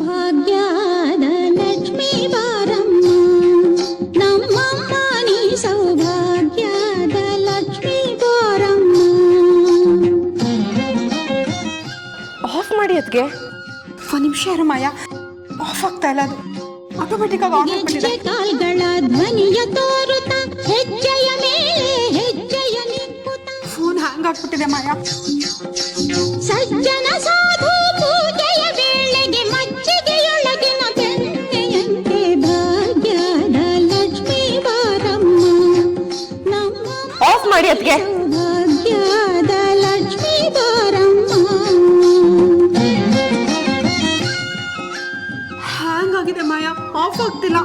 ಭಾಗ್ಯದ ಲಕ್ಷ್ಮೀ ಬಾರಮ್ಮ ನಮ್ಮಮ್ಮ ನೀ ಸೌಭಾಗ್ಯದ ಲಕ್ಷ್ಮೀ ಬಾರಮ್ಮ. ಆಫ್ ಮಾಡಿ ಅದಕ್ಕೆ ಒಂದು ನಿಮಿಷ ಇರು ಮಾಯಾ, ಆಫ್ ಆಗ್ತಾ ಇಲ್ಲ, ಅದು ಆಟೋಮೆಟಿಕ್ ಆಗಿ ಆನ್ ಆಗ್ಬಿಟ್ಟಿದೆ. ಕಾಲ್ಗಳ ಧ್ವನಿಯ ತೋರುತ್ತ ಹೆಜ್ಜೆಯ ಮೇಲೆ ಹೆಜ್ಜೆಯ ನಿಂಕುತ್ತ ಫೋನ್ ಹ್ಯಾಂಗ್ ಆಗ್ಬಿಟ್ಟಿದೆ ಮಾಯಾ. ಸಜ್ಜನ ಸಾಧು ಪೂಜೆಯ ವೇಳೆಗೆ ಮಜ್ಜಿಗೆಯೊಳಗಿನ ಬೆಣ್ಣೆಯಂತೆ ಭಾಗ್ಯದ ಲಕ್ಷ್ಮೀ ಬಾರಮ್ಮ ನಮ್ಮ ಆಫ್ ಮಾಡಿ ಅದಕ್ಕೆ. ಭಾಗ್ಯದ ಲಕ್ಷ್ಮೀ ಬಾರಮ್ಮ. ಹ್ಯಾಂಗ್ ಆಗಿದೆ ಮಾಯಾ, ಆಫ್ ಆಗ್ತಿಲ್ಲ.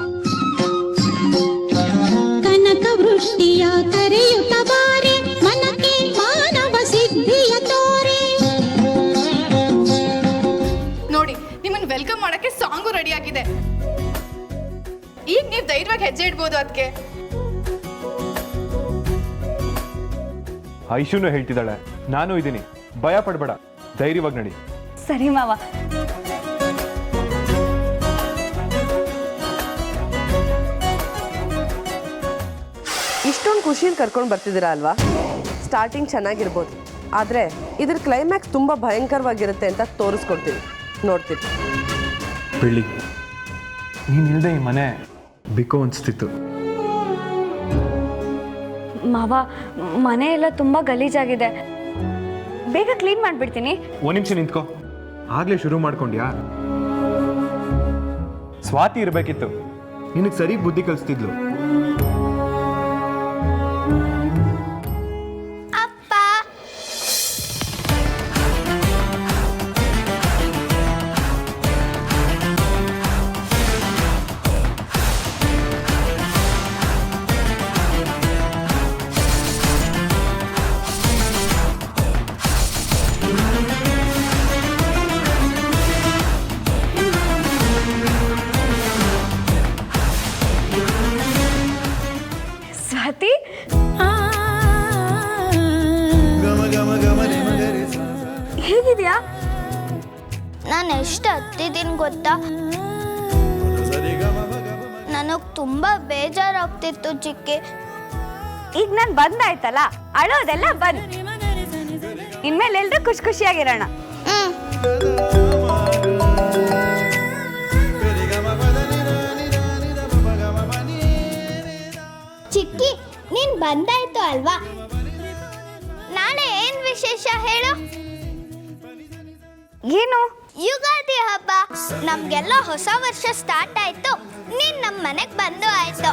ಕನಕ ವೃಷ್ಟಿಯ ಕರೆಯುತ್ತ ಬಾರೆ ಮನಕ್ಕೆ ಮಾನವ ಸಿದ್ಧಿಯ ತೋರೆ. ನೋಡಿ, ನಿಮ್ಮನ್ನ ವೆಲ್ಕಮ್ ಮಾಡಕ್ಕೆ ಸಾಂಗು ರೆಡಿ ಆಗಿದೆ. ಈಗ ನೀವು ಧೈರ್ಯವಾಗಿ ಹೆಜ್ಜೆ ಇಡ್ಬೋದು ಅದಕ್ಕೆ. ಐಶುನು ಹೇಳ್ತಿದ್ದಾಳೆ, ನಾನು ಇದ್ದೀನಿ, ಭಯ ಪಡ್ಬೇಡ, ಧೈರ್ಯವಾಗಿ ನಡಿ. ಸರಿ ಮಾವ. ಇಷ್ಟೊಂದು ಖುಷಿಯಲ್ಲಿ ಕರ್ಕೊಂಡು ಬರ್ತಿದ್ದೀರಾ ಅಲ್ವಾ? ಸ್ಟಾರ್ಟಿಂಗ್ ಚೆನ್ನಾಗಿರ್ಬೋದು, ಆದರೆ ಇದ್ರ ಕ್ಲೈಮ್ಯಾಕ್ಸ್ ತುಂಬ ಭಯಂಕರವಾಗಿರುತ್ತೆ ಅಂತ ತೋರಿಸ್ಕೊಡ್ತೀನಿ, ನೋಡ್ತೀನಿ. ಬೆಳ್ಳಿ, ನೀನಿಲ್ಲದೆ ಈ ಮನೆ ಬಿಕೋ ಅನಿಸ್ತಿತ್ತು. ಮಾವ, ಮನೆ ಎಲ್ಲ ತುಂಬ ಗಲೀಜಾಗಿದೆ, ಬೇಗ ಕ್ಲೀನ್ ಮಾಡಿಬಿಡ್ತೀನಿ. ಒಂದು ನಿಮಿಷ ನಿಂತ್ಕೋ, ಆಗ್ಲೇ ಶುರು ಮಾಡ್ಕೊಂಡ್ಯಾ? ಸ್ವಾತಿ ಇರಬೇಕಿತ್ತು, ನಿನಗೆ ಸರಿ ಬುದ್ಧಿ ಕಲಿಸ್ತಿದ್ಲು. ಸ್ವಾತಿ, ಹೇಗಿದ್ಯಾ? ನಾನು ಎಷ್ಟು ಹತ್ತಿದ್ದೀನಿ ಗೊತ್ತಾ? ನನಗೆ ತುಂಬ ಬೇಜಾರಾಗ್ತಿತ್ತು ಚಿಕ್ಕಿ. ಈಗ ನಾನು ಬಂದಾಯ್ತಲ್ಲ, ಅಳೋದೆಲ್ಲ ಬಂದ್. ಇನ್ಮೇಲೆ ಎಲ್ರೂ ಖುಷಿ ಖುಷಿಯಾಗಿರೋಣ. ಚಿಕ್ಕಿ, ನೀನ್ ಬಂದಾಯ್ತು ಅಲ್ವಾ? ನಾಳೆ ಏನ್ ವಿಶೇಷ ಹೇಳು? ಏನು? ಯುಗಾದಿ ಹಬ್ಬ. ನಮ್ಗೆಲ್ಲ ಹೊಸ ವರ್ಷ ಸ್ಟಾರ್ಟ್ ಆಯ್ತು, ನೀನ್ ನಮ್ಮ ಮನೆಗ್ ಬಂದು ಆಯ್ತು.